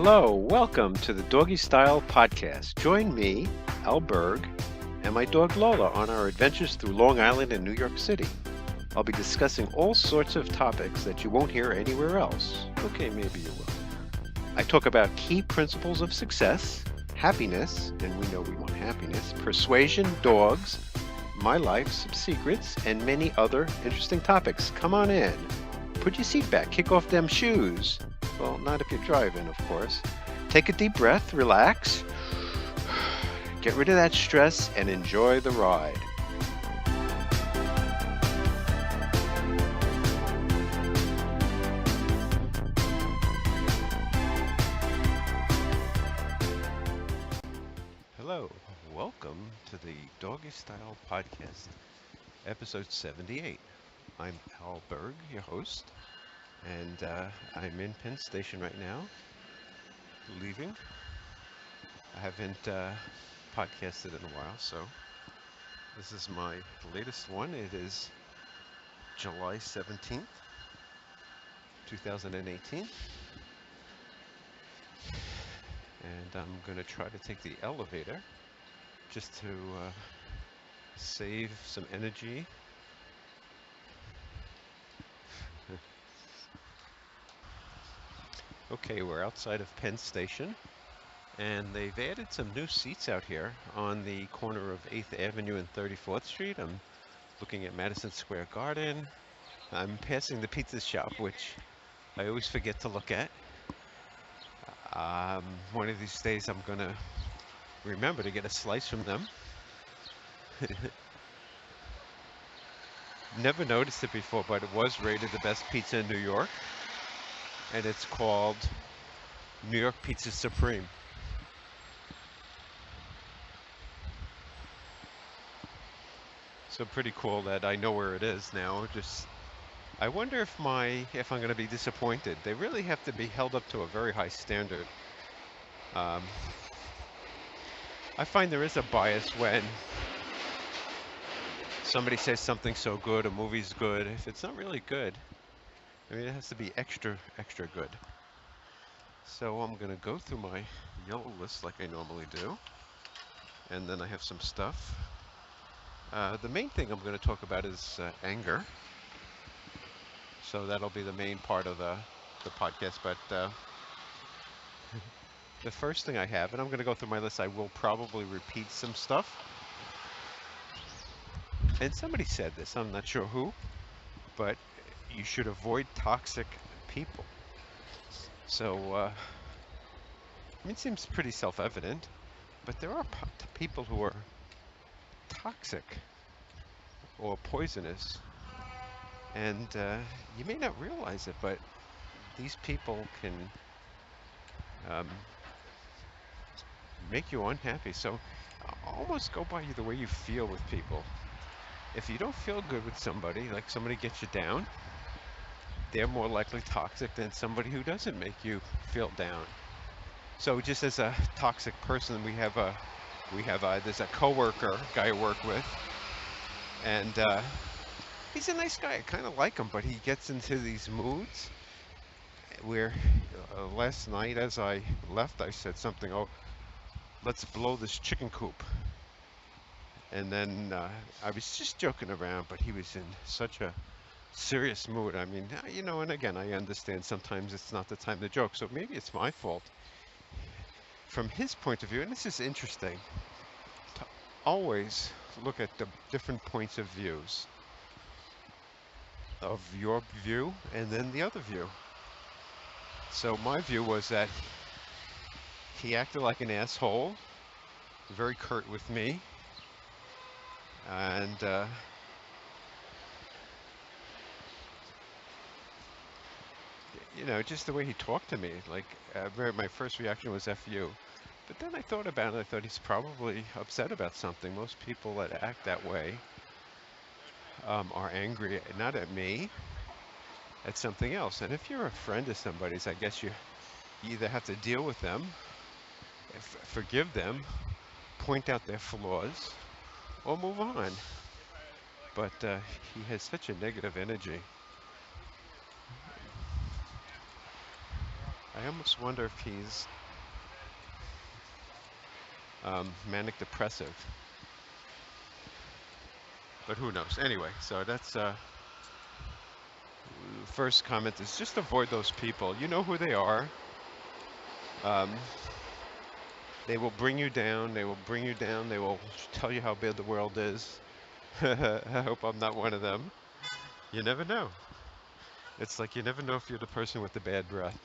Hello, welcome to the Doggy Style Podcast. Join me, Al Berg, and my dog Lola on our adventures through Long Island and New York City. I'll be discussing all sorts of topics that you won't hear anywhere else. Okay, maybe you will. I talk about key principles of success, happiness, and we know we want happiness, persuasion, dogs, my life, some secrets, and many other interesting topics. Come on in. Put your seat back, kick off them shoes. Well, not if you're driving, of course. Take a deep breath, relax, get rid of that stress, and enjoy the ride. Hello, welcome to the Doggy Style Podcast, episode 78. I'm Al Berg, your host. And I'm in Penn Station right now, leaving. I haven't podcasted in a while, so this is my latest one. It is July 17th, 2018. And I'm going to try to take the elevator just to save some energy. Okay, we're outside of Penn Station, and they've added some new seats out here on the corner of 8th Avenue and 34th Street. I'm looking at Madison Square Garden. I'm passing the pizza shop, which I always forget to look at. One of these days I'm going to remember to get a slice from them. Never noticed it before, but it was rated the best pizza in New York. And it's called New York Pizza Supreme. So pretty cool that I know where it is now. I wonder if I'm going to be disappointed. They really have to be held up to a very high standard. I find there is a bias when somebody says something's so good, a movie's good. If it's not really good, I mean, it has to be extra, extra good. So I'm going to go through my yellow list like I normally do. And then I have some stuff. The main thing I'm going to talk about is anger. So that'll be the main part of the podcast. But the first thing I have, and I'm going to go through my list, I will probably repeat some stuff. And somebody said this, I'm not sure who, but you should avoid toxic people. So, I mean, it seems pretty self-evident, but there are people who are toxic or poisonous, and you may not realize it, but these people can make you unhappy. So almost go by the way you feel with people. If you don't feel good with somebody, like somebody gets you down, they're more likely toxic than somebody who doesn't make you feel down. So just as a toxic person, there's a coworker guy I work with, and he's a nice guy. I kind of like him, but he gets into these moods where last night as I left, I said something, oh, let's blow this chicken coop. And then I was just joking around, but he was in such a serious mood. I mean, and again, I understand sometimes it's not the time to joke, so maybe it's my fault. From his point of view, and this is interesting, to always look at the different points of views of your view and then the other view. So my view was that he acted like an asshole, very curt with me, and just the way he talked to me, like my first reaction was F you. But then I thought about it, I thought he's probably upset about something. Most people that act that way are angry, not at me, at something else. And if you're a friend of somebody's, I guess you either have to deal with them, forgive them, point out their flaws, or move on. But he has such a negative energy. I almost wonder if he's manic depressive, but who knows? Anyway, so that's first comment is just avoid those people. You know who they are. Um, they will bring you down. They will bring you down. They will tell you how bad the world is. I hope I'm not one of them. You never know. It's like you never know if you're the person with the bad breath.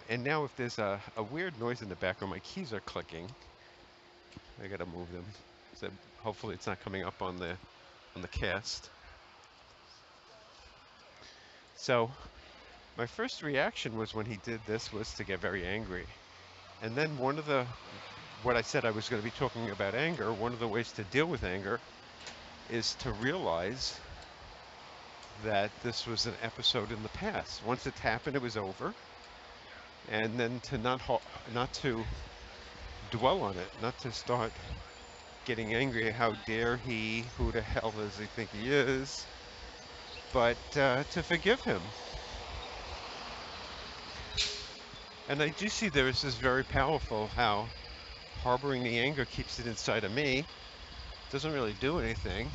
And now if there's a weird noise in the background, my keys are clicking. I gotta move them. So hopefully it's not coming up on the cast. So my first reaction was when he did this was to get very angry. And then what I said I was going to be talking about anger, one of the ways to deal with anger is to realize that this was an episode in the past. Once it happened, it was over. And then to not to dwell on it, not to start getting angry. How dare he? Who the hell does he think he is? But to forgive him. And I do see there is this very powerful how harboring the anger keeps it inside of me. Doesn't really do anything.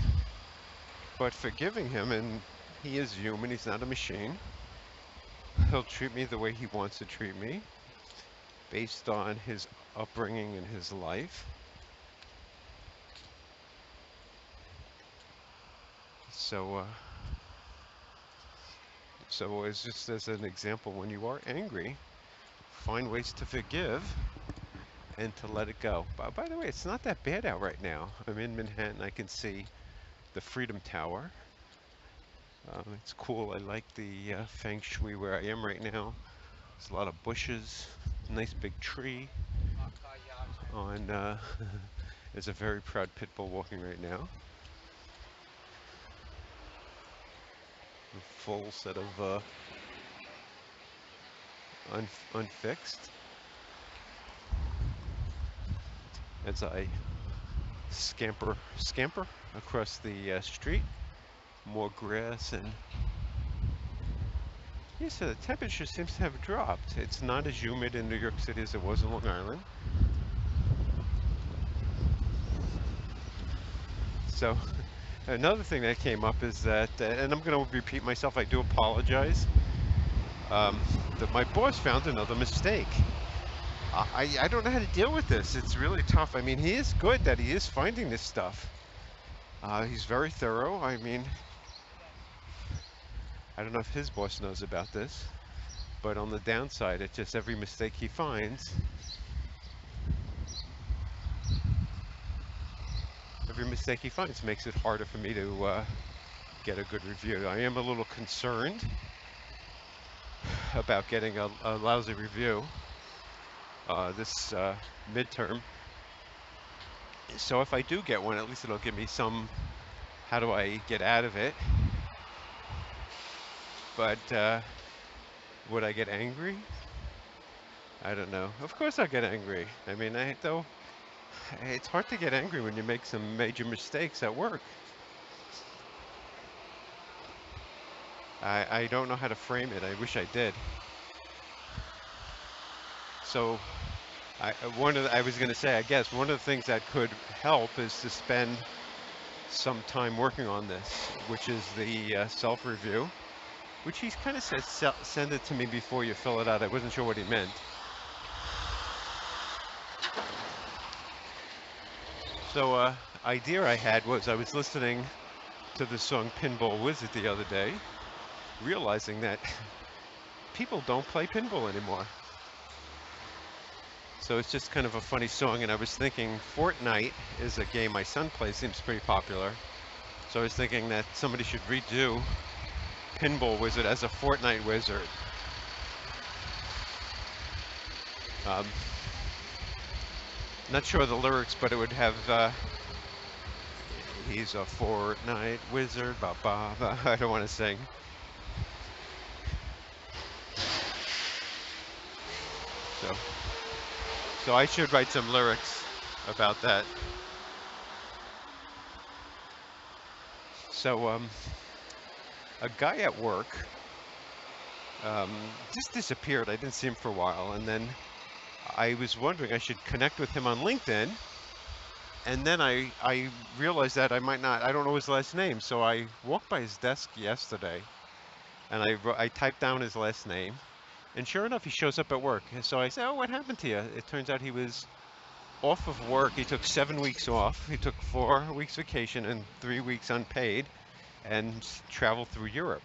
But forgiving him, and he is human, he's not a machine. He'll treat me the way he wants to treat me, based on his upbringing and his life. So as just as an example, when you are angry, find ways to forgive and to let it go. By the way, it's not that bad out right now. I'm in Manhattan. I can see the Freedom Tower. It's cool. I like the feng shui where I am right now. There's a lot of bushes, nice big tree. There's a very proud pit bull walking right now. A full set of unfixed. As I scamper across the street, more grass, and yeah, so the temperature seems to have dropped. It's not as humid in New York City as it was in Long Island. So another thing that came up is that, and I'm going to repeat myself, I do apologize, that my boss found another mistake. I don't know how to deal with this. It's really tough. I mean, he is good that he is finding this stuff. He's very thorough. I mean, I don't know if his boss knows about this, but on the downside, it's just every mistake he finds, makes it harder for me to get a good review. I am a little concerned about getting a lousy review this midterm. So if I do get one, at least it'll give me some, how do I get out of it? But would I get angry? I don't know. Of course I'll get angry. I mean, it's hard to get angry when you make some major mistakes at work. I don't know how to frame it. I wish I did. So I was going to say, I guess one of the things that could help is to spend some time working on this, which is the self-review, which he kind of says, send it to me before you fill it out. I wasn't sure what he meant. So idea I had was I was listening to the song Pinball Wizard the other day, realizing that people don't play pinball anymore. So it's just kind of a funny song, and I was thinking Fortnite is a game my son plays, seems pretty popular. So I was thinking that somebody should redo Pinball Wizard as a Fortnite wizard. Not sure of the lyrics, but it would have, he's a Fortnite wizard, ba ba ba. I don't want to sing. So I should write some lyrics about that. So a guy at work um, just disappeared. I didn't see him for a while, and then I was wondering I should connect with him on LinkedIn, and then I realized that I might not. I don't know his last name, so I walked by his desk yesterday, and I typed down his last name, and sure enough, he shows up at work. And so I said, "Oh, what happened to you?" It turns out he was off of work. He took 7 weeks off. He took 4 weeks vacation and 3 weeks unpaid, and traveled through Europe.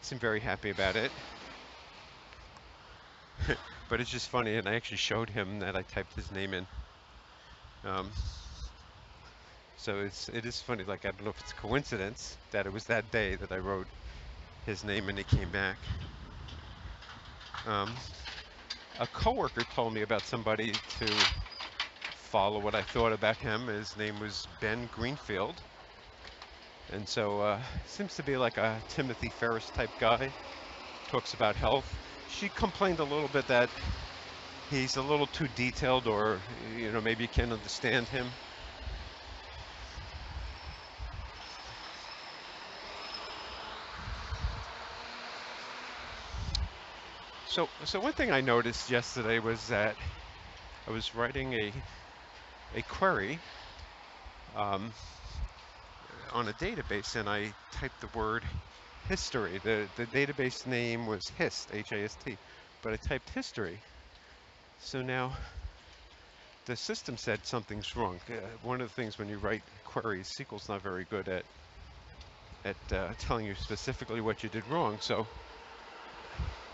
Seemed very happy about it. But it's just funny, and I actually showed him that I typed his name in. Um, so it is funny. Like, I don't know if it's a coincidence that it was that day that I wrote his name and he came back. Um, a coworker told me about somebody to follow what I thought about him. His name was Ben Greenfield, and so seems to be like a Timothy Ferris type guy. Talks about health. She complained a little bit that he's a little too detailed, or maybe you can't understand him. So one thing I noticed yesterday was that I was writing a query um, on a database, and I typed the word history. The database name was HIST, H-A-S-T, but I typed history. So now the system said something's wrong. One of the things when you write queries, SQL's not very good at telling you specifically what you did wrong. So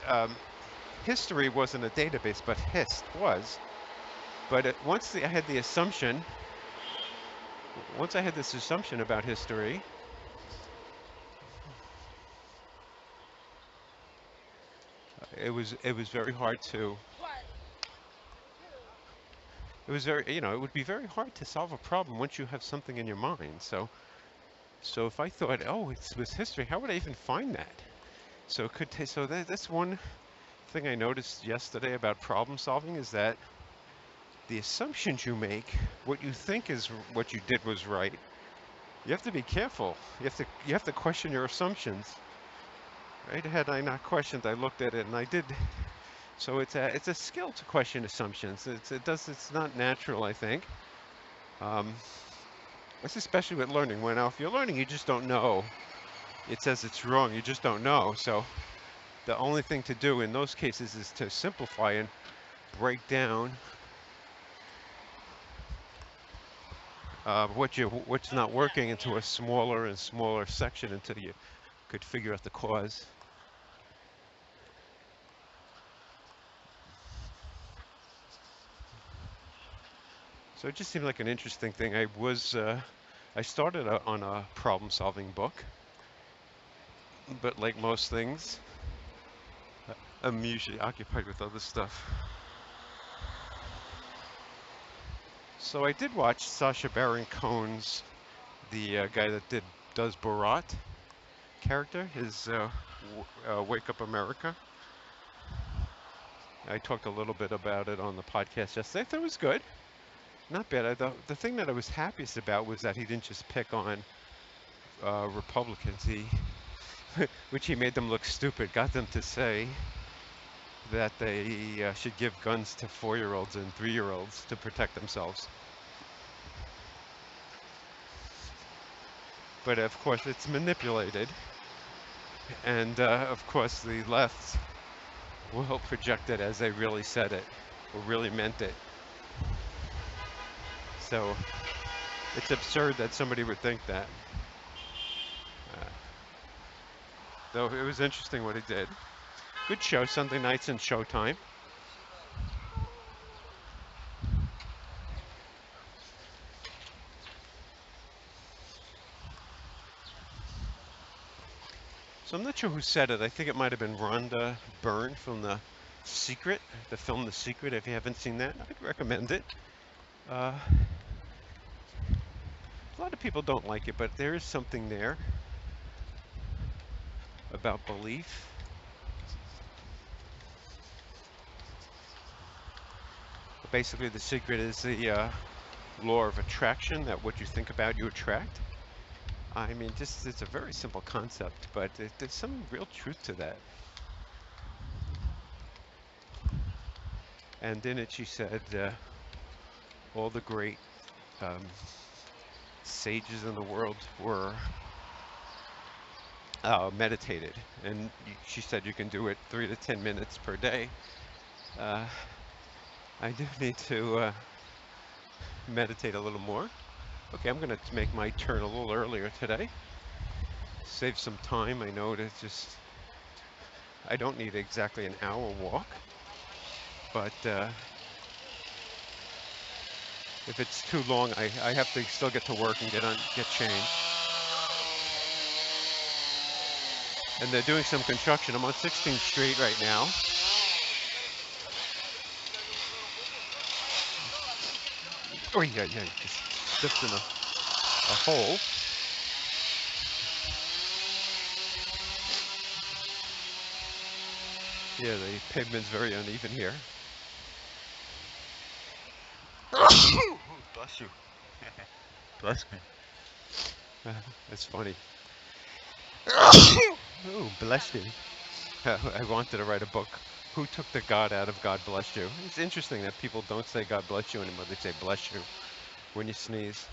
um, history wasn't a database, but HIST was. But once I had this assumption about history, it was very hard to. It was very, it would be very hard to solve a problem once you have something in your mind. So if I thought, oh, it was history, how would I even find that? So it could take. So that's one thing I noticed yesterday about problem solving, is that the assumptions you make, what you think is what you did was right, you have to be careful. You have to question your assumptions. Right? Had I not questioned, I looked at it and I did. So it's a skill to question assumptions. It's not natural, I think. Um, it's especially with learning. When now, if you're learning, you just don't know. It says it's wrong. You just don't know. So the only thing to do in those cases is to simplify and break down what's not working into a smaller and smaller section until you could figure out the cause. So it just seemed like an interesting thing. I started on a problem-solving book, but like most things, I'm usually occupied with other stuff. So I did watch Sacha Baron Cohen's, the guy that does Borat character, his Wake Up America. I talked a little bit about it on the podcast yesterday. I thought it was good. Not bad. The thing that I was happiest about was that he didn't just pick on Republicans. Which he made them look stupid, got them to say that they should give guns to 4-year-olds and 3-year-olds to protect themselves. But of course, it's manipulated. And of course, the left will project it as they really said it or really meant it. So it's absurd that somebody would think that. Though it was interesting what he did. Good show, Sunday nights and Showtime. So I'm not sure who said it. I think it might have been Rhonda Byrne from the film The Secret. If you haven't seen that, I'd recommend it. A lot of people don't like it, but there is something there about belief. Basically, The Secret is the law of attraction, that what you think about, you attract. I mean, just it's a very simple concept, but there's some real truth to that. And in it, she said all the great um, sages in the world were meditated, and she said you can do it 3 to 10 minutes per day. Uh, I do need to meditate a little more. Okay, I'm gonna make my turn a little earlier today. Save some time. I know to just I don't need exactly an hour walk, but if it's too long, I have to still get to work and get changed. And they're doing some construction. I'm on 16th Street right now. Oh yeah, yeah, just stepped in a hole. Yeah, the pavement's very uneven here. Bless you. Bless me. That's funny. Oh, bless you. I wanted to write a book. Who took the God out of God bless you? It's interesting that people don't say God bless you anymore. They say bless you when you sneeze.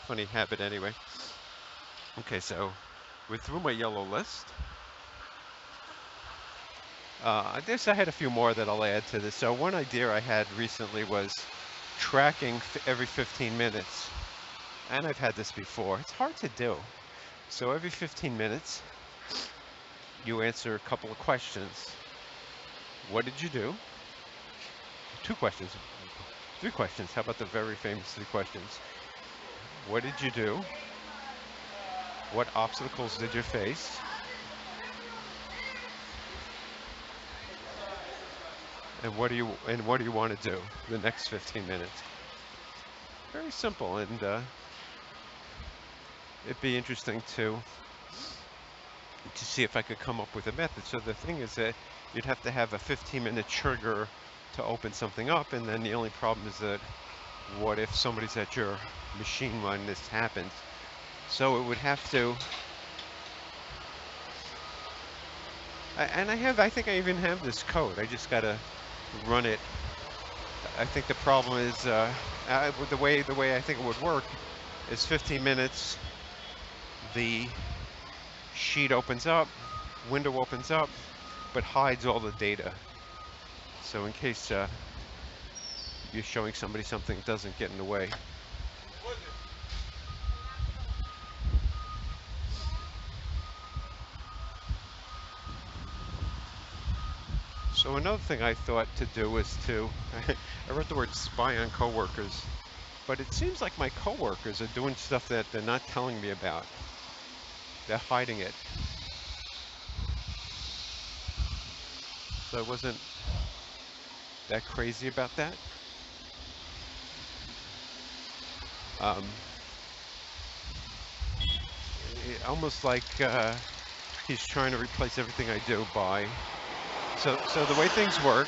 Funny habit anyway. Okay, so we're through my yellow list. I guess I had a few more that I'll add to this. So one idea I had recently was tracking every 15 minutes. And I've had this before. It's hard to do. So every 15 minutes, you answer a couple of questions. What did you do? 2 questions. 3 questions. How about the very famous 3 questions? What did you do? What obstacles did you face? And what do you want to do the next 15 minutes? Very simple, and it'd be interesting to see if I could come up with a method. So the thing is that you'd have to have a 15-minute trigger to open something up, and then the only problem is that what if somebody's at your machine when this happens? So it would have to, I think I even have this code. I just gotta run it. I think the problem is the way I think it would work is 15 minutes. The sheet opens up, window opens up, but hides all the data. So in case you're showing somebody something, it doesn't get in the way. So another thing I thought to do was to, I wrote the word spy on coworkers, but it seems like my coworkers are doing stuff that they're not telling me about. They're hiding it. So I wasn't that crazy about that. Almost like he's trying to replace everything I do by. So the way things work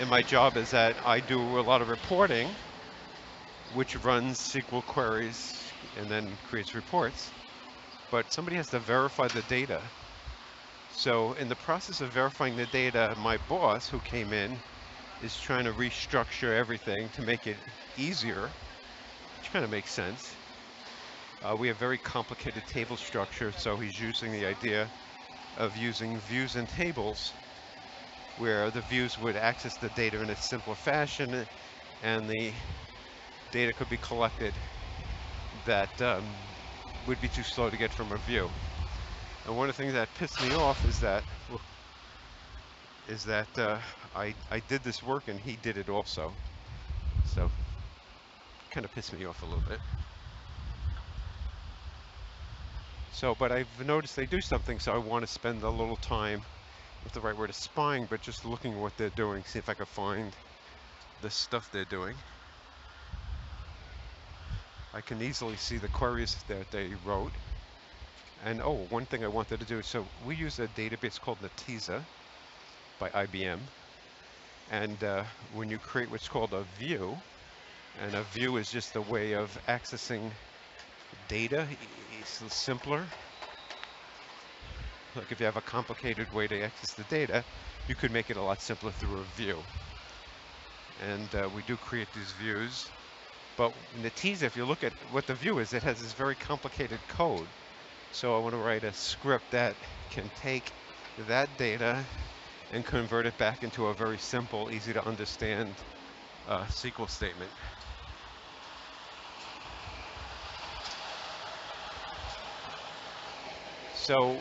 in my job is that I do a lot of reporting, which runs SQL queries and then creates reports. But somebody has to verify the data. So in the process of verifying the data, my boss, who came in, is trying to restructure everything to make it easier, which kind of makes sense. We have very complicated table structure, so he's using the idea of using views and tables where the views would access the data in a simpler fashion and the data could be collected that would be too slow to get from a view. And one of the things that pissed me off is that I did this work and he did it also. So kind of pissed me off a little bit. So, but I've noticed they do something, so I want to spend a little time, not the right word is spying, but just looking at what they're doing, see if I can find the stuff they're doing. I can easily see the queries that they wrote. And oh, one thing I wanted to do, so we use a database called Netezza by IBM. And when you create what's called a view, and a view is just a way of accessing data is simpler. Like if you have a complicated way to access the data, you could make it a lot simpler through a view. And we do create these views. But in the teaser, if you look at what the view is, it has this very complicated code. So I want to write a script that can take that data and convert it back into a very simple, easy to understand SQL statement. So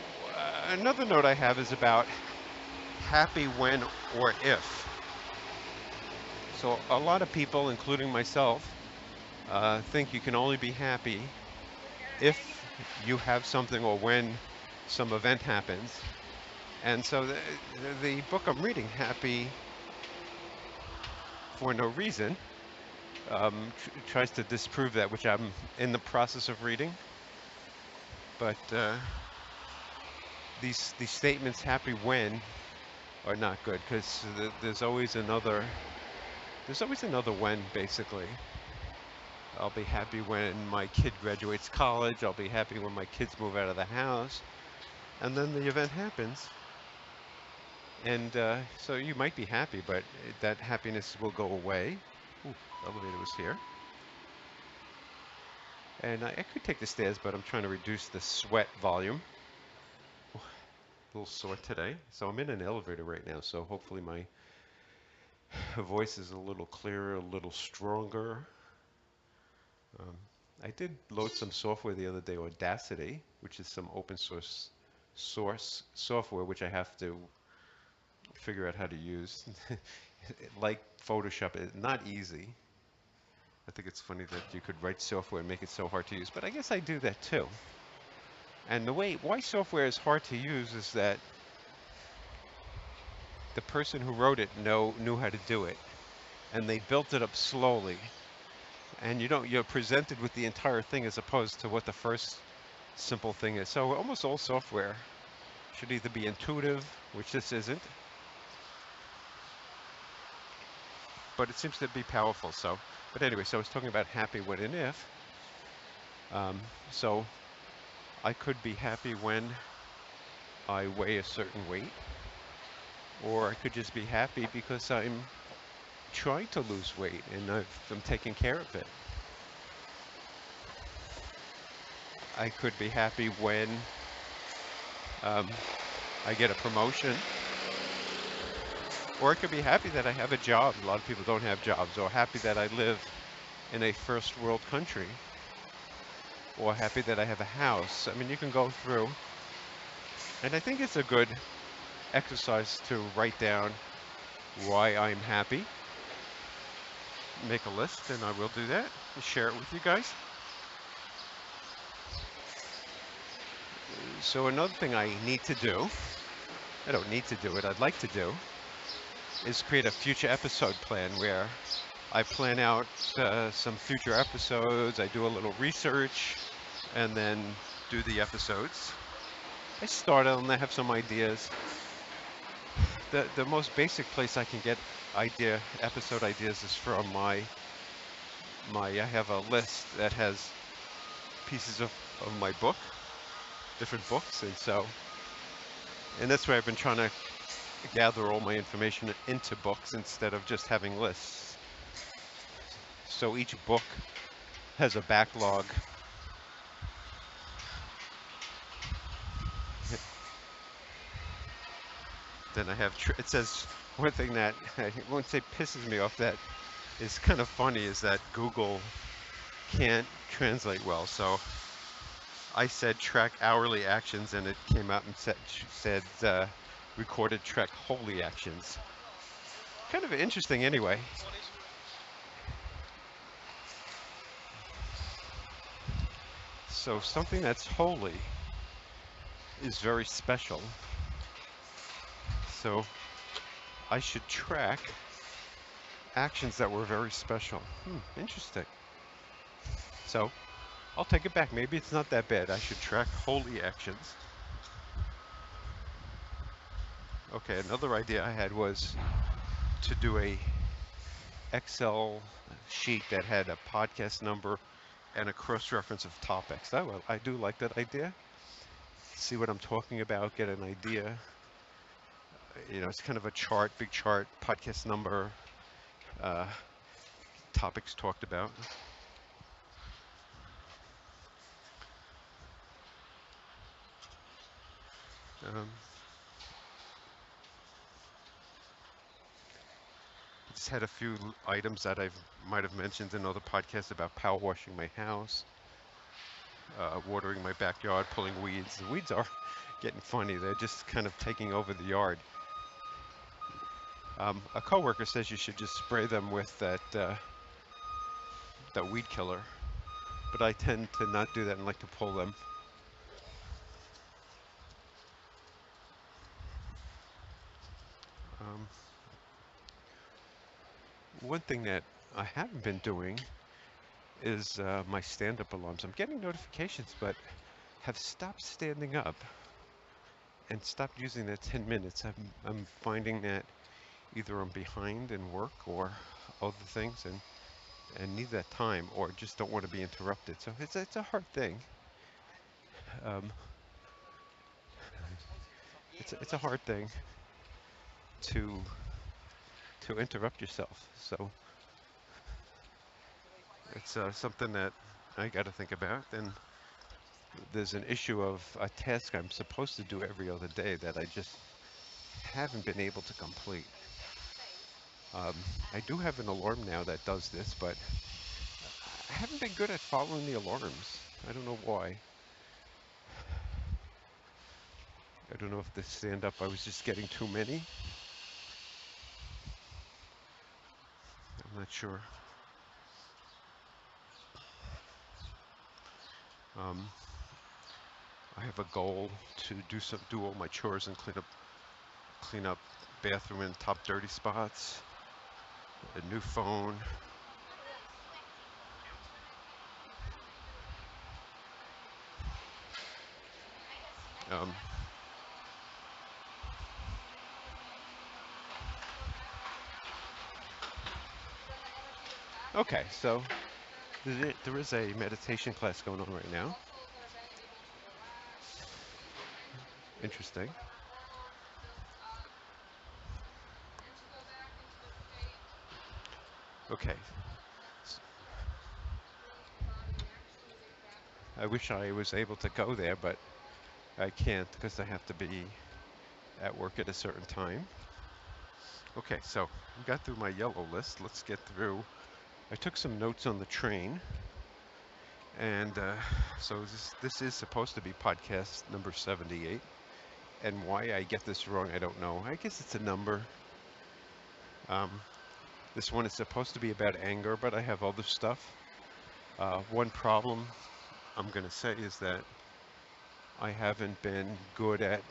another note I have is about happy when or if. So a lot of people, including myself, think you can only be happy if you have something or when some event happens. And so the book I'm reading, Happy for No Reason, tries to disprove that, which I'm in the process of reading. But these statements, happy when, are not good because there's always another when, basically. I'll be happy when my kid graduates college. I'll be happy when my kids move out of the house. And then the event happens. And so you might be happy, but that happiness will go away. Ooh, the elevator was here. And I could take the stairs, but I'm trying to reduce the sweat volume. A little sore today. So I'm in an elevator right now, so hopefully my voice is a little clearer, a little stronger. I did load some software the other day, Audacity, which is some open source software, which I have to figure out how to use. Like Photoshop, it's not easy. I think it's funny that you could write software and make it so hard to use, but I guess I do that too. And why software is hard to use is that the person who wrote it knew how to do it, and they built it up slowly. And you're presented with the entire thing as opposed to what the first simple thing is. So almost all software should either be intuitive, which this isn't, but it seems to be powerful. So, but anyway, so I was talking about happy when and if. So I could be happy when I weigh a certain weight, or I could just be happy because I'm trying to lose weight and I'm taking care of it. I could be happy when I get a promotion, or I could be happy that I have a job. A lot of people don't have jobs, or happy that I live in a first world country, or happy that I have a house. I mean, you can go through, and I think it's a good exercise to write down why I'm happy. Make a list, and I will do that and share it with you guys. So another thing I need to do, I don't need to do it, I'd like to do, is create a future episode plan where I plan out some future episodes, I do a little research, and then do the episodes. I start and I have some ideas. The most basic place I can get episode ideas is from I have a list that has pieces of my book, different books, and that's where I've been trying to gather all my information into books instead of just having lists. So each book has a backlog. Then I have, it says, one thing that I won't say pisses me off, that is kind of funny, is that Google can't translate well. So I said track hourly actions, and it came out and said recorded track holy actions. Kind of interesting anyway. So something that's holy is very special. So I should track actions that were very special. Interesting. So I'll take it back. Maybe it's not that bad. I should track holy actions. Okay, another idea I had was to do a Excel sheet that had a podcast number, and a cross-reference of topics. I do like that idea. See what I'm talking about, get an idea. It's kind of a chart, big chart, podcast number, uh, topics talked about. Um, just had a few items that I might have mentioned in other podcasts about power washing my house, watering my backyard, pulling weeds. The weeds are getting funny. They're just kind of taking over the yard. A coworker says you should just spray them with that weed killer, but I tend to not do that and like to pull them. Um, One thing that I haven't been doing is my stand-up alarms. I'm getting notifications, but have stopped standing up and stopped using that 10 minutes. I'm finding that either I'm behind in work or other things and need that time or just don't want to be interrupted. So it's a hard thing. Um, it's a hard thing to to interrupt yourself. So it's something that I got to think about. And there's an issue of a task I'm supposed to do every other day that I just haven't been able to complete. Um, I do have an alarm now that does this, but I haven't been good at following the alarms. I don't know why. I don't know if the stand-up, I was just getting too many. I'm not sure. Um, I have a goal to do all my chores and clean up bathroom and top dirty spots, a new phone. Um, okay, so there is a meditation class going on right now. Interesting. Okay, I wish I was able to go there, but I can't because I have to be at work at a certain time. Okay, so we got through my yellow list. Let's get through. I took some notes on the train, and so this is supposed to be podcast number 78. And why I get this wrong, I don't know. I guess it's a number. Um, this one is supposed to be about anger, but I have other stuff. One problem I'm going to say is that I haven't been good at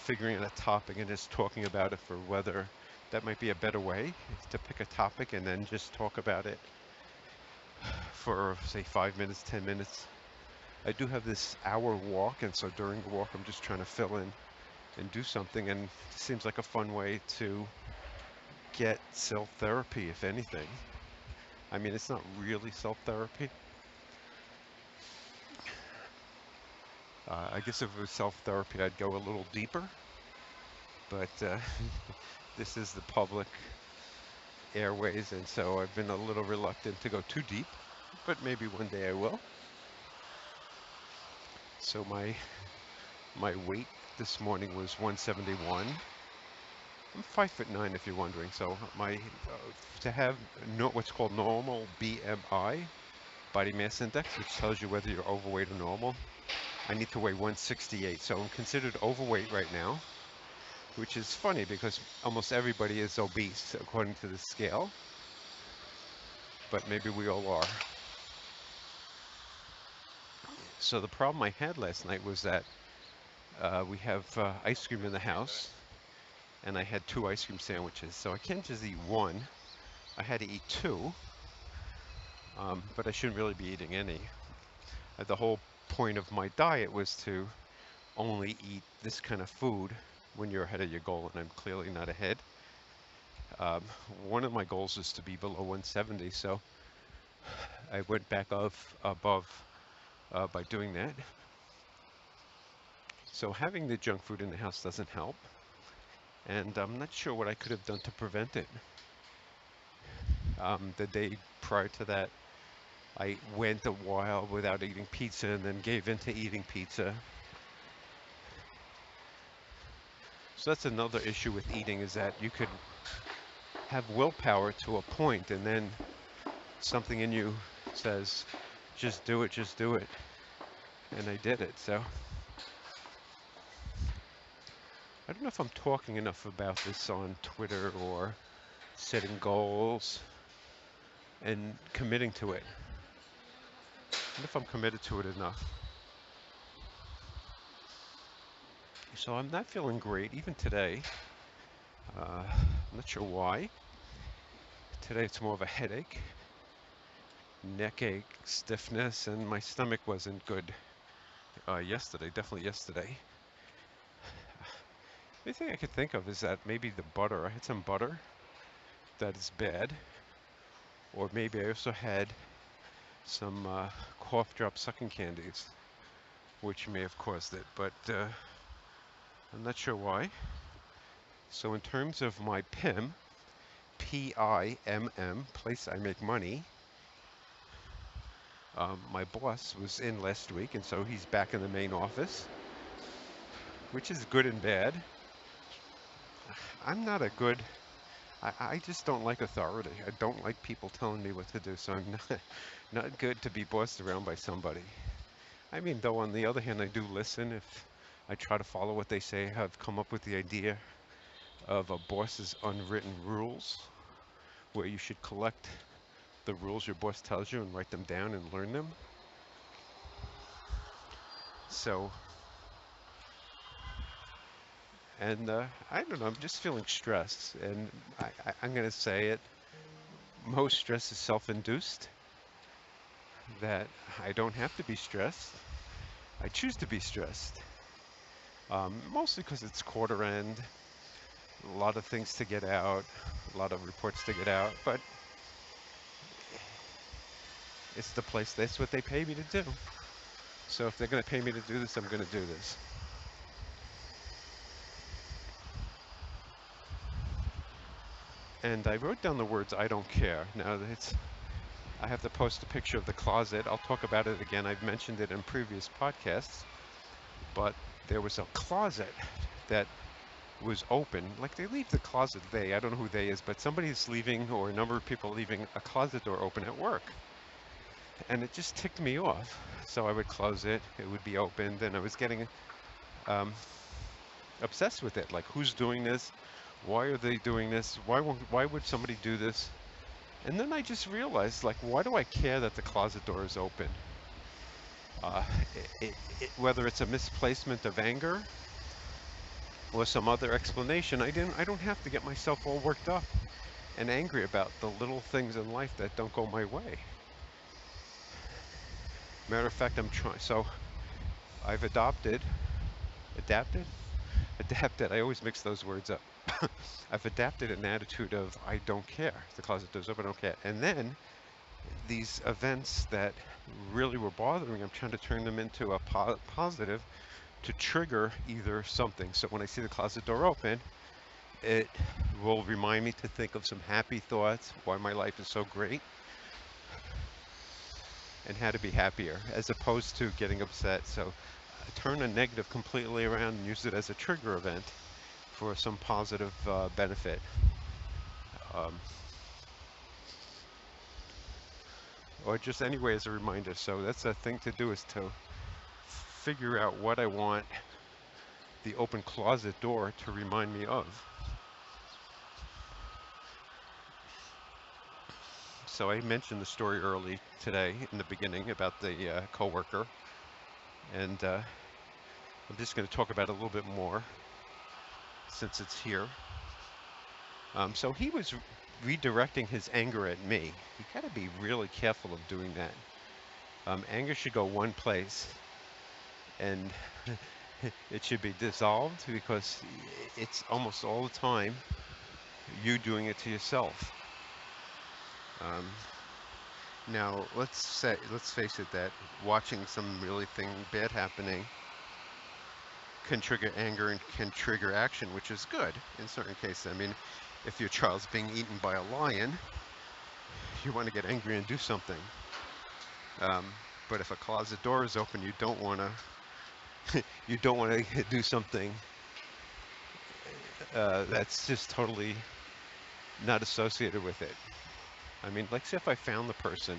figuring out a topic and just talking about it, for whether that might be a better way to pick a topic and then just talk about it for, say, 5 minutes, 10 minutes. I do have this hour walk, and so during the walk, I'm just trying to fill in and do something, and it seems like a fun way to get self-therapy, if anything. I mean, it's not really self-therapy. I guess if it was self-therapy, I'd go a little deeper, but this is the public airways, and so I've been a little reluctant to go too deep, but maybe one day I will. So my weight this morning was 171. I'm 5'9", if you're wondering. So to have what's called normal BMI, body mass index, which tells you whether you're overweight or normal, I need to weigh 168. So I'm considered overweight right now, which is funny because almost everybody is obese according to the scale, but maybe we all are. So the problem I had last night was that we have ice cream in the house, and I had 2 ice cream sandwiches. So I can't just eat one. I had to eat 2, but I shouldn't really be eating any. The whole point of my diet was to only eat this kind of food when you're ahead of your goal, and I'm clearly not ahead. Um, One of my goals is to be below 170, so I went back above by doing that. So having the junk food in the house doesn't help, and I'm not sure what I could have done to prevent it. The day prior to that, I went a while without eating pizza and then gave in to eating pizza. So that's another issue with eating, is that you could have willpower to a point and then something in you says, just do it. And I did it. So I don't know if I'm talking enough about this on Twitter or setting goals and committing to it. I don't know if I'm committed to it enough. So I'm not feeling great even today. I'm not sure why. Today it's more of a headache, neck ache, stiffness, and my stomach wasn't good yesterday, definitely yesterday. The only thing I could think of is that maybe the butter, I had some butter that is bad, or maybe I also had some cough drop sucking candies, which may have caused it, but I'm not sure why. So in terms of my PIM, PIMM, place I make money, my boss was in last week, and so he's back in the main office, which is good and bad. I'm not a good, I just don't like authority. I don't like people telling me what to do, so I'm not good to be bossed around by somebody. I mean, though, on the other hand, I do listen. If I try to follow what they say, I've come up with the idea of a boss's unwritten rules, where you should collect the rules your boss tells you and write them down and learn them. So, and I don't know, I'm just feeling stressed, and I'm going to say it. Most stress is self-induced, that I don't have to be stressed. I choose to be stressed, mostly because it's quarter end, a lot of things to get out, a lot of reports to get out, but it's the place, that's what they pay me to do. So if they're going to pay me to do this, I'm going to do this. And I wrote down the words, I don't care. Now, I have to post a picture of the closet. I'll talk about it again. I've mentioned it in previous podcasts, but there was a closet that was open. Like, they leave the closet, I don't know who they is, but somebody's leaving, or a number of people leaving a closet door open at work. And it just ticked me off. So I would close it, it would be opened, and I was getting obsessed with it. Like, who's doing this? Why are they doing this? Why would somebody do this? And then I just realized, like, why do I care that the closet door is open? Uh, Whether it's a misplacement of anger or some other explanation, I don't have to get myself all worked up and angry about the little things in life that don't go my way. Matter of fact, I'm trying. So I've adapted. I always mix those words up. I've adapted an attitude of I don't care. The closet door's open, I don't care. And then these events that really were bothering me, I'm trying to turn them into a positive to trigger either something. So when I see the closet door open, it will remind me to think of some happy thoughts, why my life is so great, and how to be happier, as opposed to getting upset. So turn a negative completely around and use it as a trigger event for some positive benefit. Um, or just anyway as a reminder. So that's a thing to do, is to figure out what I want the open closet door to remind me of. So I mentioned the story early today in the beginning about the coworker, and I'm just going to talk about it a little bit more since it's here. So he was redirecting his anger at me. You got to be really careful of doing that. Anger should go one place, and it should be dissolved, because it's almost all the time you doing it to yourself. Um, Now, let's face it, that watching some really thing bad happening can trigger anger and can trigger action, which is good in certain cases. I mean, if your child's being eaten by a lion, you want to get angry and do something. Um, but if a closet door is open, you don't want to you don't want to do something that's just totally not associated with it. I mean, like say if I found the person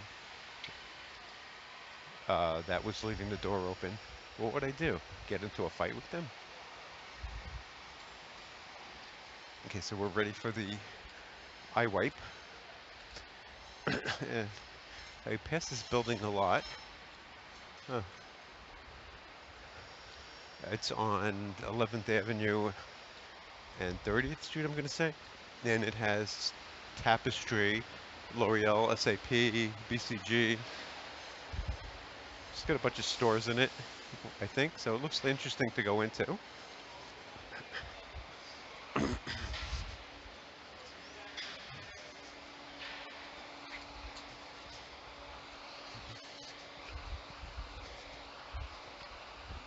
that was leaving the door open, what would I do? Get into a fight with them? Okay, so we're ready for the eye wipe. And I pass this building a lot. Huh. It's on 11th Avenue and 30th Street, I'm going to say. And it has Tapestry, L'Oreal, SAP, BCG. It's got a bunch of stores in it, I think. So it looks interesting to go into.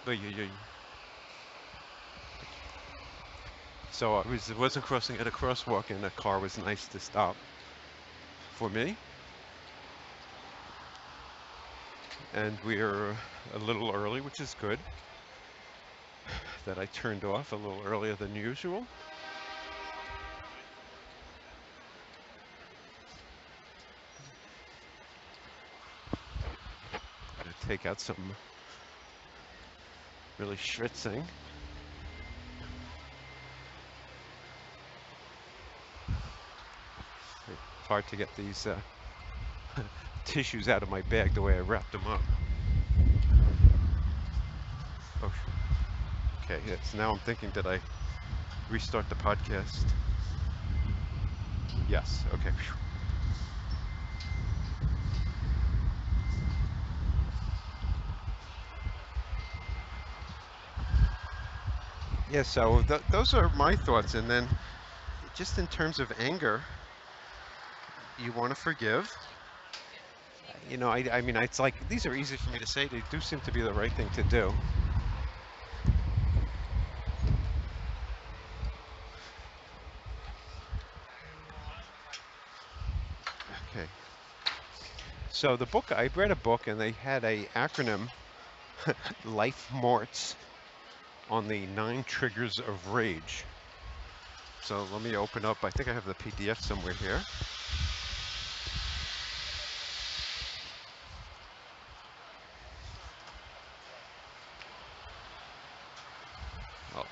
But so I wasn't crossing at a crosswalk, and a car was nice to stop for me. And we're a little early, which is good. That I turned off a little earlier than usual. Gonna take out some really schwitzing. It's hard to get these tissues out of my bag the way I wrapped them up. Oh, okay, yes. Now I'm thinking, did I restart the podcast? Yes, okay. Yeah, so those are my thoughts. And then just in terms of anger, you want to forgive. You know, I mean, it's like, these are easy for me to say. They do seem to be the right thing to do. Okay. So the book, I read a book and they had a acronym, Life Morts, on the 9 triggers of rage. So let me open up, I think I have the PDF somewhere here.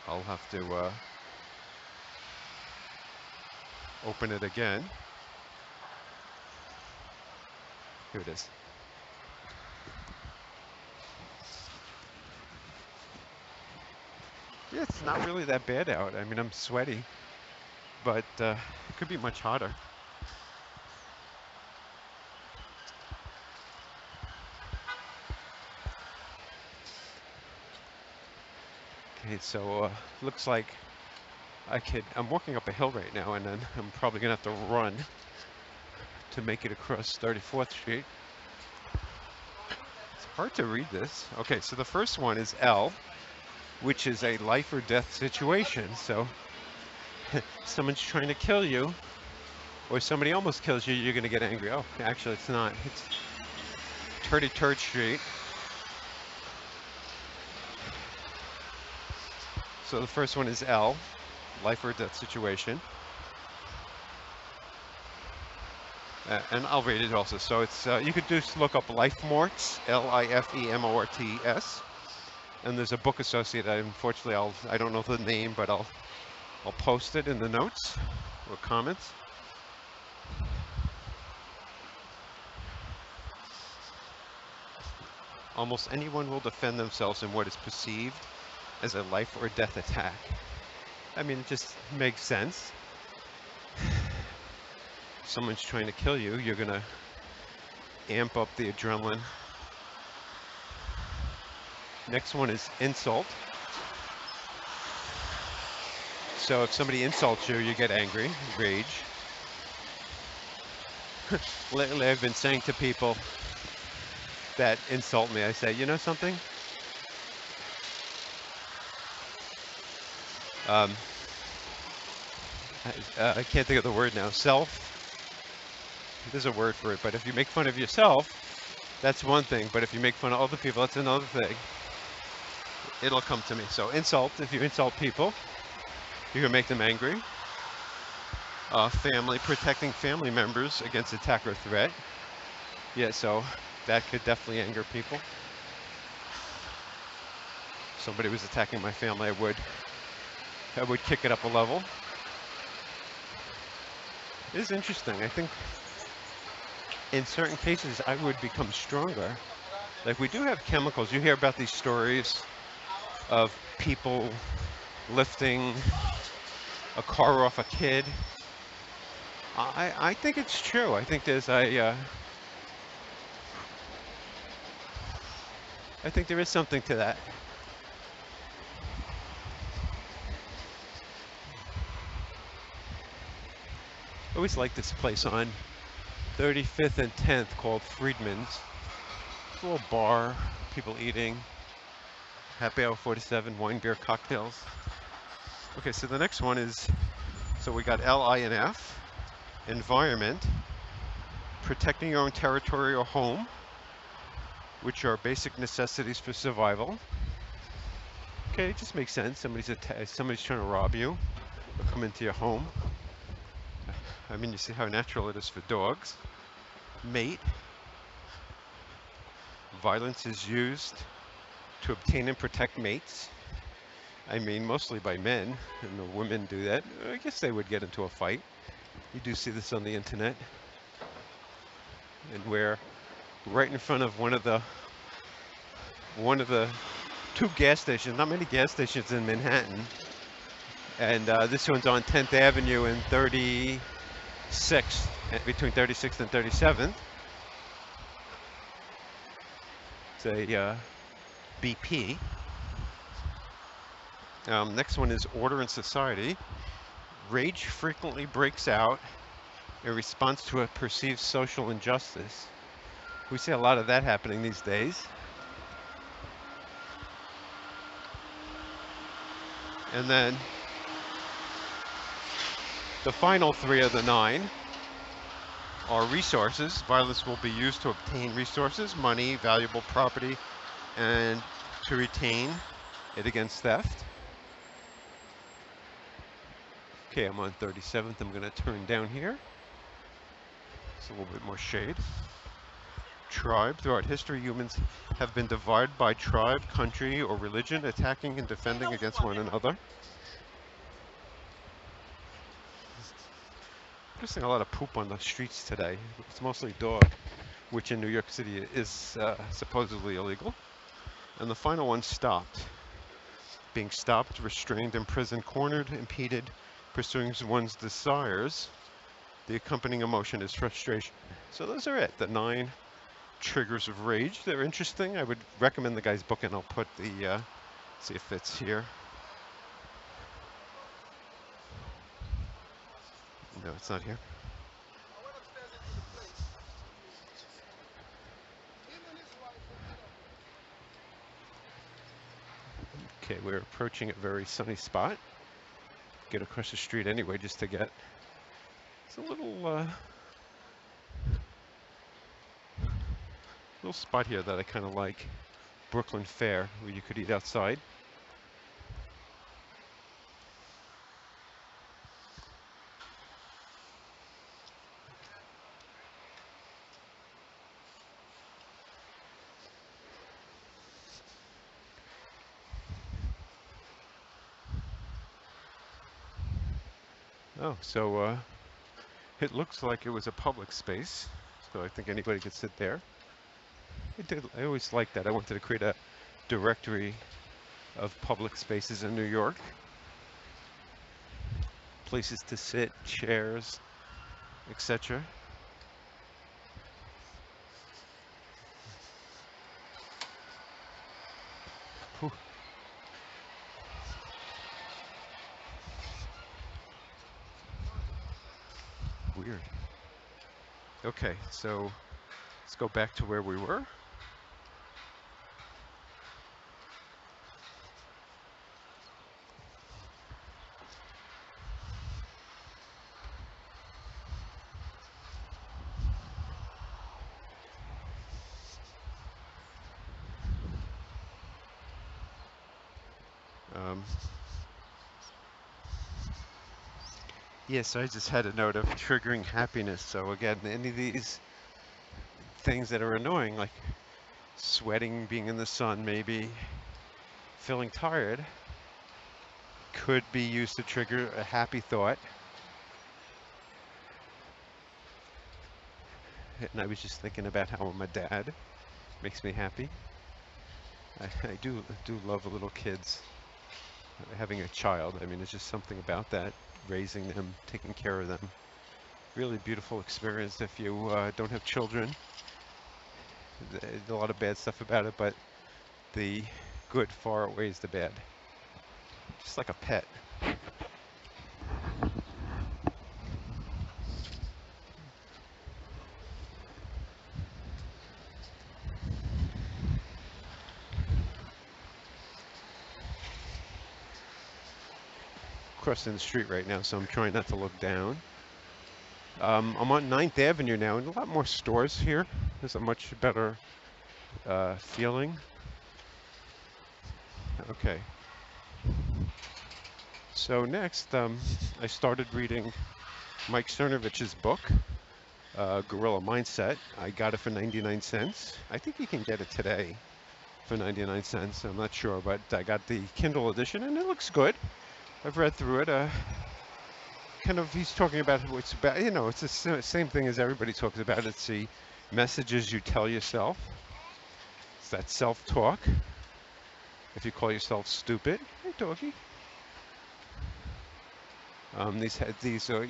I'll have to open it again. Here it is. Yeah, it's not really that bad out. I mean, I'm sweaty, but it could be much hotter. Okay, so looks like I'm walking up a hill right now, and then I'm probably gonna have to run to make it across 34th Street. It's hard to read this. Okay, so the first one is L, which is a life or death situation. So someone's trying to kill you, or somebody almost kills you, you're gonna get angry. Oh, actually it's not. It's 33rd Street. So the first one is L, life or death situation. And I'll read it also. So it's you could just look up Life Morts, LIFEMORTS, and there's a book associated. Unfortunately, I don't know the name, but I'll post it in the notes or comments. Almost anyone will defend themselves in what is perceived as a life or death attack. I mean, it just makes sense. Someone's trying to kill you, you're gonna amp up the adrenaline. Next one is insult. So if somebody insults you, you get angry, rage. Lately, I've been saying to people that insult me, I say, you know something? Um, I can't think of the word now. There's a word for it, but if you make fun of yourself, that's one thing. But if you make fun of other people, that's another thing. It'll come to me. So insult, if you insult people, you can make them angry. Family, protecting family members against attack or threat. Yeah, so that could definitely anger people. If somebody was attacking my family, I would kick it up a level. It is interesting. I think in certain cases I would become stronger. Like we do have chemicals. You hear about these stories of people lifting a car off a kid. I think it's true. I think I think there is something to that. I always like this place on 35th and 10th called Friedman's. It's a little bar, people eating, happy hour 47, wine, beer, cocktails. Okay, so the next one is, so we got L, I, and F. Environment, protecting your own territory or home, which are basic necessities for survival. Okay, it just makes sense. Somebody's trying to rob you or come into your home. I mean, you see how natural it is for dogs. Mate, violence is used to obtain and protect mates. I mean, mostly by men, and the women do that. I guess they would get into a fight. You do see this on the internet. And we're right in front of one of the two gas stations, not many gas stations in Manhattan. And this one's on 10th Avenue and 36th, between 36th and 37th. It's a BP. Next one is order in society. Rage frequently breaks out in response to a perceived social injustice. We see a lot of that happening these days. And then the final three of the 9 are resources. Violence will be used to obtain resources, money, valuable property, and to retain it against theft. Okay, I'm on 37th. I'm going to turn down here. It's a little bit more shade. Tribe. Throughout history, humans have been divided by tribe, country, or religion, attacking and defending against one another. Noticing a lot of poop on the streets today. It's mostly dog, which in New York City is supposedly illegal. And the final one, stopped. Being stopped, restrained, imprisoned, cornered, impeded, pursuing one's desires. The accompanying emotion is frustration. So those are it, the 9 triggers of rage. They're interesting. I would recommend the guy's book, and I'll put the, see if it's here. No, it's not here. Okay, we're approaching a very sunny spot. Get across the street anyway just to get, it's a little spot here that I kind of like. Brooklyn Fair, where you could eat outside. Oh, so it looks like it was a public space, so I think anybody could sit there. I always liked that. I wanted to create a directory of public spaces in New York. Places to sit, chairs, etc. Weird. Okay, so let's go back to where we were. Um, yes, I just had a note of triggering happiness. So again, any of these things that are annoying, like sweating, being in the sun, maybe feeling tired, could be used to trigger a happy thought. And I was just thinking about how I'm a dad. Makes me happy. I do love little kids. Having a child, I mean, it's just something about that. Raising them, taking care of them. Really beautiful experience if you don't have children. There's a lot of bad stuff about it, but the good far outweighs the bad. Just like a pet. Crossing the street right now, so I'm trying not to look down. I'm on 9th Avenue now, and a lot more stores here. There's a much better feeling. Okay. So next, I started reading Mike Cernovich's book, Gorilla Mindset. I got it for 99 cents. I think you can get it today for 99 cents. I'm not sure, but I got the Kindle edition, and it looks good. I've read through it. Kind of, he's talking about what's about, it's the same thing as everybody talks about. It's the messages you tell yourself. It's that self-talk. If you call yourself stupid, hey, Doggy. These are,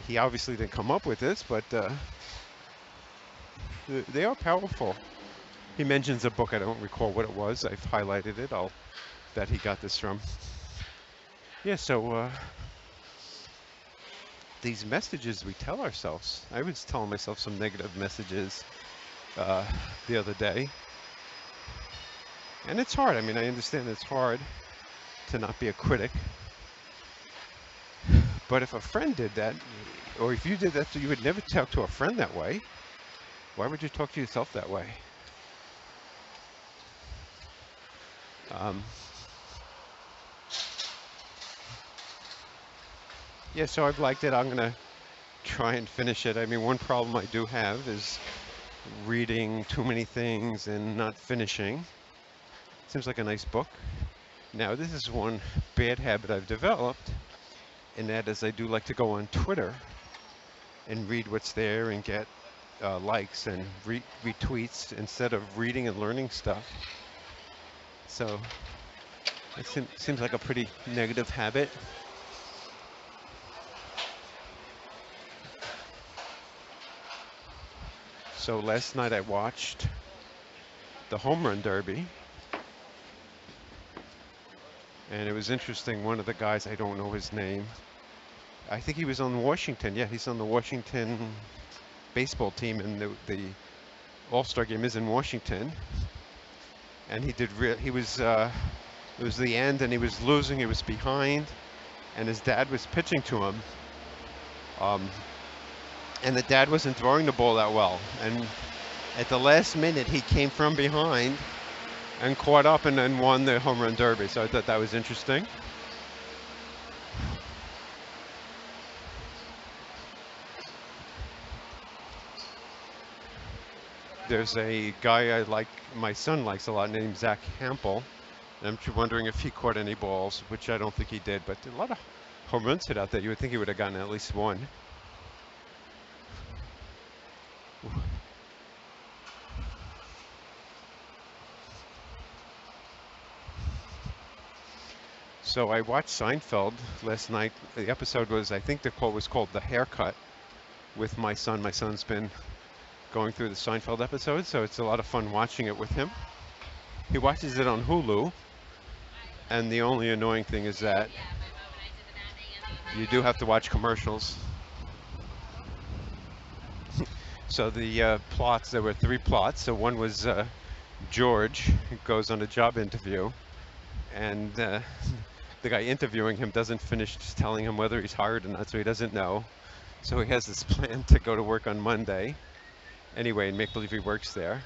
he obviously didn't come up with this, but they are powerful. He mentions a book. I don't recall what it was. I've highlighted it. I'll bet he got this from. Yeah, so these messages we tell ourselves. I was telling myself some negative messages the other day. And it's hard. I mean, I understand it's hard to not be a critic. But if a friend did that, or if you did that, so you would never talk to a friend that way. Why would you talk to yourself that way? Yeah, so I've liked it. I'm going to try and finish it. I mean, one problem I do have is reading too many things and not finishing. Seems like a nice book. Now, this is one bad habit I've developed, and that is I do like to go on Twitter and read what's there and get likes and retweets instead of reading and learning stuff. So it seems like a pretty negative habit. So last night I watched the Home Run Derby. And it was interesting. One of the guys, I don't know his name. I think he was on Washington. Yeah, he's on the Washington baseball team, and the All-Star game is in Washington. And he was, it was the end, and he was losing. He was behind, and his dad was pitching to him. And the dad wasn't throwing the ball that well. And at the last minute, he came from behind and caught up and then won the home run derby. So I thought that was interesting. There's a guy my son likes a lot, named Zach Hampel. And I'm wondering if he caught any balls, which I don't think he did. But a lot of home runs hit out there. You would think he would have gotten at least one. So I watched Seinfeld last night. The episode was, I think the call was called The Haircut with my son. My son's been going through the Seinfeld episodes, so it's a lot of fun watching it with him. He watches it on Hulu, and the only annoying thing is that you do have to watch commercials. So the plots, there were three plots. So one was George goes on a job interview, and the guy interviewing him doesn't finish telling him whether he's hired or not, so he doesn't know. So he has this plan to go to work on Monday. Anyway, and make believe he works there,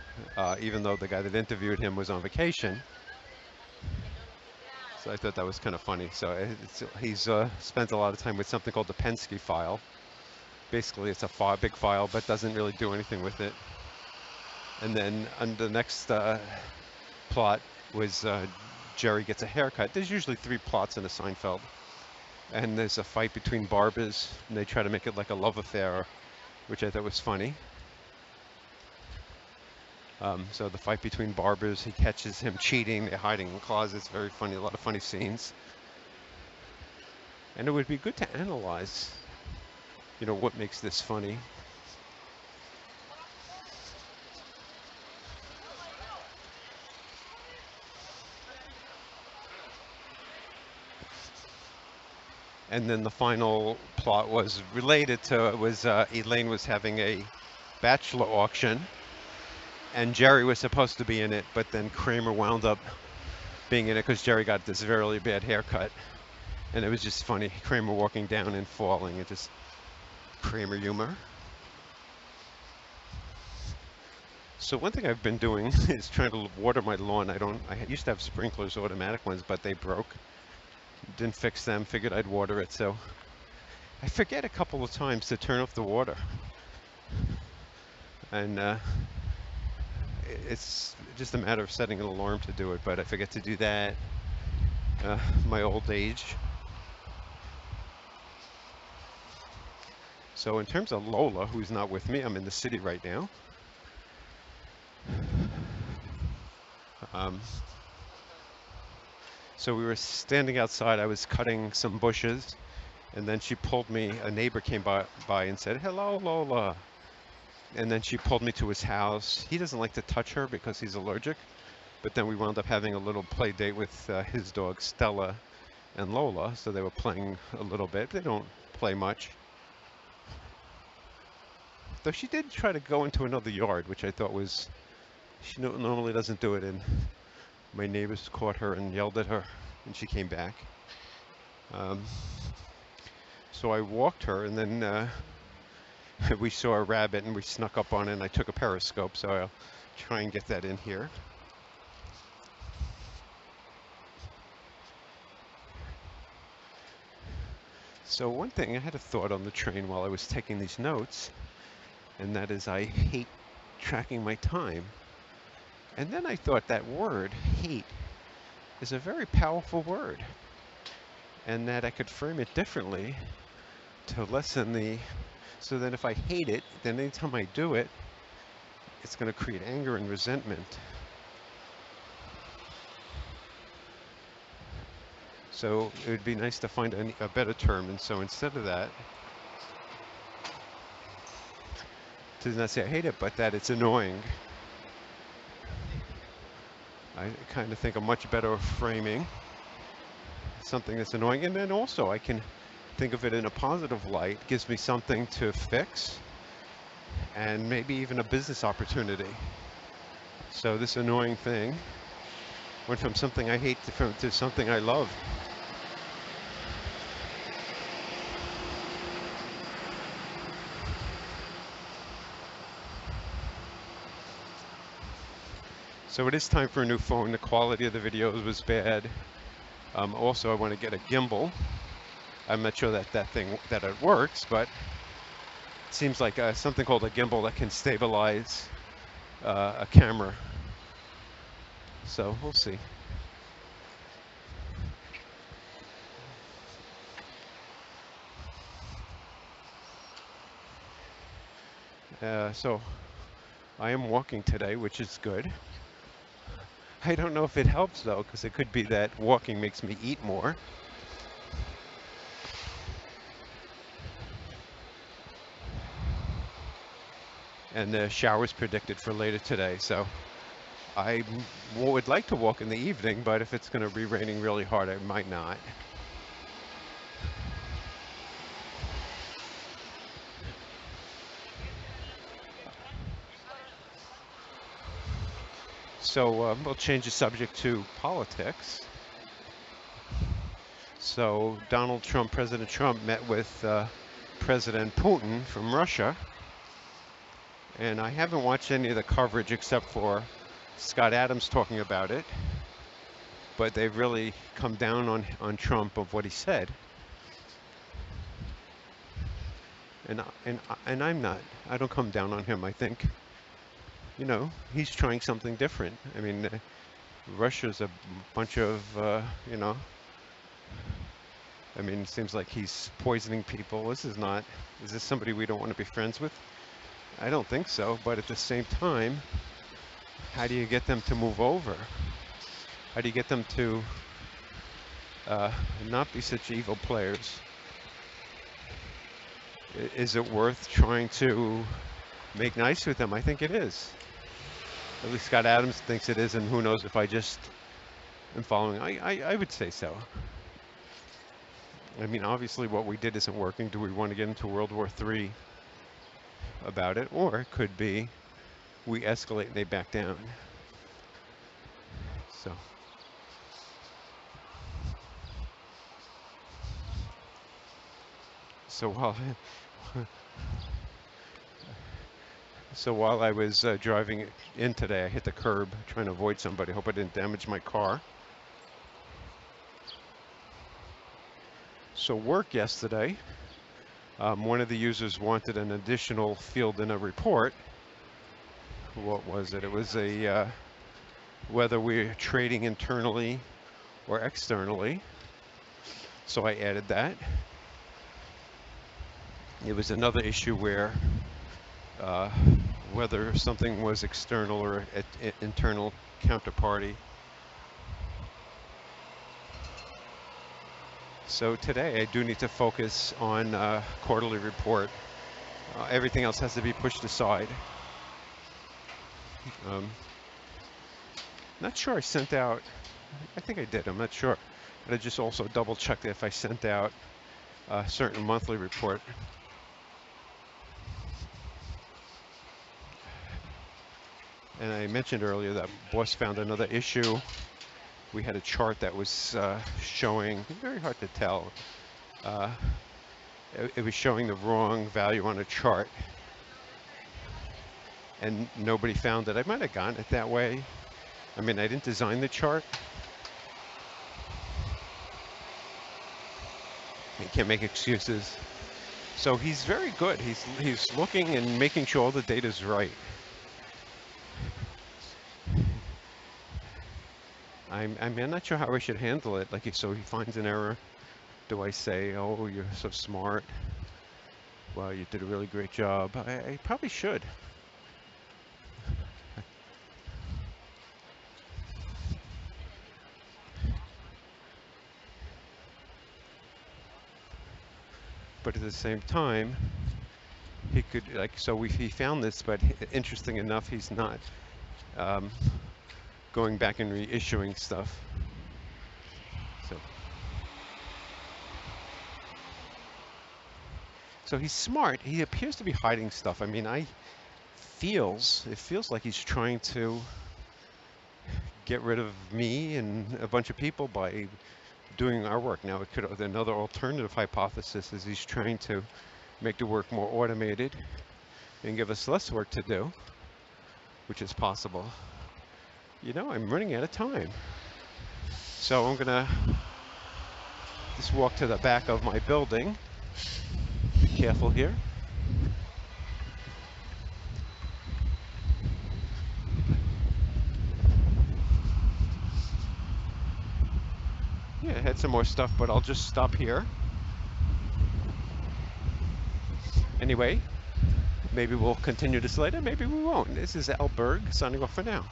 even though the guy that interviewed him was on vacation. So I thought that was kind of funny. So he's spent a lot of time with something called the Penske file. Basically, it's a big file, but doesn't really do anything with it. And then on the next plot was Jerry gets a haircut. There's usually three plots in a Seinfeld. And there's a fight between barbers, and they try to make it like a love affair, which I thought was funny. So the fight between barbers, he catches him cheating, they're hiding in closets, very funny, a lot of funny scenes. And it would be good to analyze, you know, what makes this funny. And then the final plot was related to, Elaine was having a bachelor auction, and Jerry was supposed to be in it, but then Kramer wound up being in it because Jerry got this really bad haircut. And it was just funny, Kramer walking down and falling, and just Kramer humor. So one thing I've been doing is trying to water my lawn. I used to have sprinklers, automatic ones, but they broke. Didn't fix them, figured I'd water it, so I forget a couple of times to turn off the water. And it's just a matter of setting an alarm to do it, but I forget to do that. My old age. So in terms of Lola, who's not with me, I'm in the city right now. So we were standing outside, I was cutting some bushes, and then she pulled me, a neighbor came by and said, "Hello, Lola." And then she pulled me to his house. He doesn't like to touch her because he's allergic, but then we wound up having a little play date with his dog, Stella, and Lola, so they were playing a little bit. They don't play much. Though she did try to go into another yard, which I thought was, she normally doesn't do it, and my neighbors caught her and yelled at her, and she came back. So I walked her, and then we saw a rabbit, and we snuck up on it, and I took a periscope, so I'll try and get that in here. So one thing, I had a thought on the train while I was taking these notes, and that is I hate tracking my time. And then I thought that word, hate, is a very powerful word, and that I could frame it differently to lessen the, so that if I hate it, then anytime I do it, it's going to create anger and resentment. So it would be nice to find a better term, and so instead of that, to not say I hate it, but that it's annoying. I kind of think a much better framing, something that's annoying, and then also I can think of it in a positive light, gives me something to fix, and maybe even a business opportunity. So this annoying thing went from something I hate to something I love. So it is time for a new phone. The quality of the videos was bad. Also, I want to get a gimbal. I'm not sure that it works, but it seems like something called a gimbal that can stabilize a camera. So we'll see. So I am walking today, which is good. I don't know if it helps though, because it could be that walking makes me eat more. And the shower's predicted for later today, so I would like to walk in the evening, but if it's going to be raining really hard, I might not. So we'll change the subject to politics. So President Trump met with President Putin from Russia. And I haven't watched any of the coverage except for Scott Adams talking about it. But they've really come down on Trump of what he said. And I'm not. I don't come down on him. I think, he's trying something different. I mean, Russia's a bunch of, it seems like he's poisoning people. Is this somebody we don't want to be friends with? I don't think so. But at the same time, how do you get them to move over? How do you get them to not be such evil players? Is it worth trying to make nice with them? I think it is. At least Scott Adams thinks it is, and who knows if I just am following. I would say so. I mean, obviously what we did isn't working. Do we want to get into World War III about it? Or it could be we escalate and they back down. So while I was driving in today, I hit the curb trying to avoid somebody. Hope I didn't damage my car. So work yesterday, one of the users wanted an additional field in a report. What was it? It was whether we're trading internally or externally. So I added that. It was another issue where whether something was external or internal counterparty. So today I do need to focus on quarterly report. Everything else has to be pushed aside. Not sure I sent out, I think I did, I'm not sure. But I just also double checked if I sent out a certain monthly report. And I mentioned earlier that boss found another issue. We had a chart that was showing, very hard to tell, it was showing the wrong value on a chart. And nobody found it. I might have gotten it that way. I mean, I didn't design the chart. You can't make excuses. So he's very good. He's looking and making sure all the data is right. I'm not sure how I should handle it. So he finds an error. Do I say, oh, you're so smart? Well, you did a really great job. I probably should. But at the same time, he could, he found this, but interesting enough, he's not going back and reissuing stuff. So he's smart. He appears to be hiding stuff. I mean, it feels like he's trying to get rid of me and a bunch of people by doing our work. Now, another alternative hypothesis is he's trying to make the work more automated and give us less work to do, which is possible. I'm running out of time. So I'm gonna just walk to the back of my building. Be careful here. Yeah, I had some more stuff, but I'll just stop here. Anyway, maybe we'll continue this later, maybe we won't. This is Al Berg signing off for now.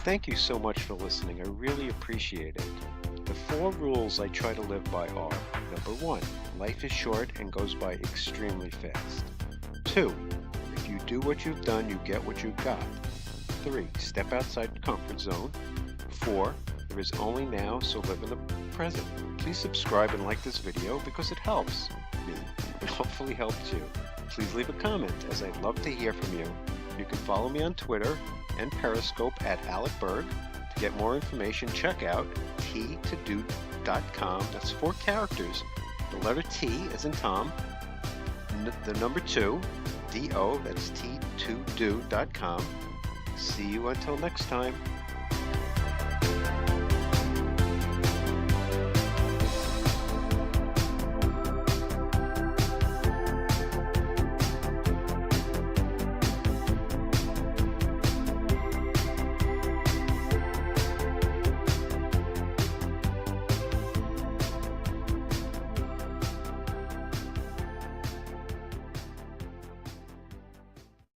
Thank you so much for listening. I really appreciate it. The 4 rules I try to live by are: number 1, Life is short and goes by extremely fast. 2. If you do what you've done, you get what you've got. 3. Step outside your comfort zone. 4. There is only now, so live in the present. Please subscribe and like this video because it helps me and hopefully helps you. Please leave a comment, as I'd love to hear from you. You can follow me on Twitter and Periscope at Alec Berg. To get more information, check out t2do.com. That's 4 characters. The letter T as in Tom, the number 2, D-O, that's t2do.com. See you until next time.